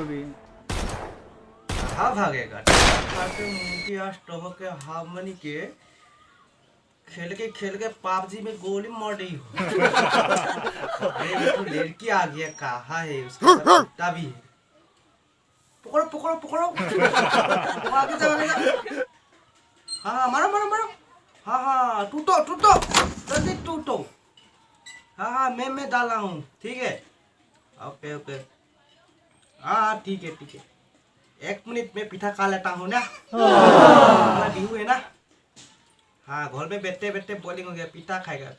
भी। कहाँ भागेगा? खाते मुंह आज टहो के हामनी के खेल के पापजी में गोली मार दी हो। अरे वो तो लड़की आ गया, कहाँ है उसका कुत्ता भी है। पकड़ो पकड़ो पकड़ो। वो आगे जाओ आगे जाओ। हाँ मारो मारो मारो। हाँ हाँ टूटो टूटो जल्दी टूटो। हाँ हाँ मैं डाला हूँ, ठीक है। ओके ओके हाँ ठीक है ठीक है। 1 मिनट में पिठा खा लेता हूँ ना। बिहू है ना। हाँ घर में बैठते बैठते बोलिंग हो गया, पिठा खाएगा।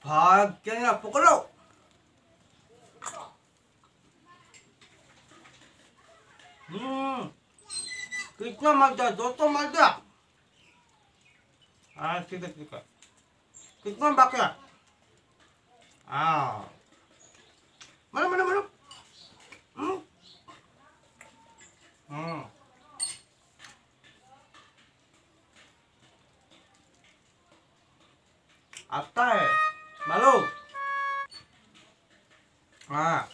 भाग क्या पकड़ो। कितना मार दिया? 200 मार दिया। हाँ ठीक है ठीक है। कितना बाकी है? हाँ मारो मारो मारो। आता है मारो। हाँ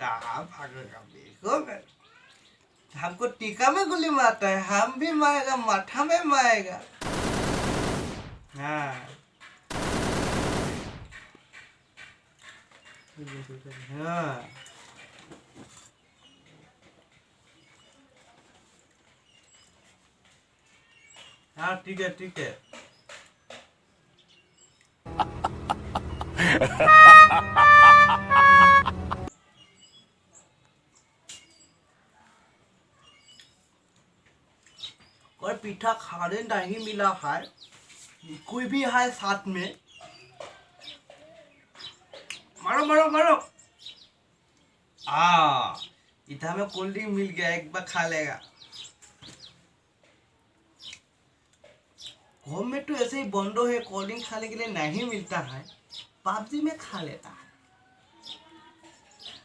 कहाँ भागेगा देखो मैं। हमको टीका में गोली मारता है, हम भी मारेगा, माथा में मारेगा। हाँ हाँ हाँ ठीक है ठीक है। और पीठा खाने नहीं मिला है, कोई भी है साथ में। मारो मारो मारो। इधर में कोल्ड ड्रिंक मिल गया, एक बार खा लेगा। घर में तो ऐसे ही बंदो है, कोल्ड ड्रिंक खाने के लिए नहीं मिलता है, पबजी में खा लेता है।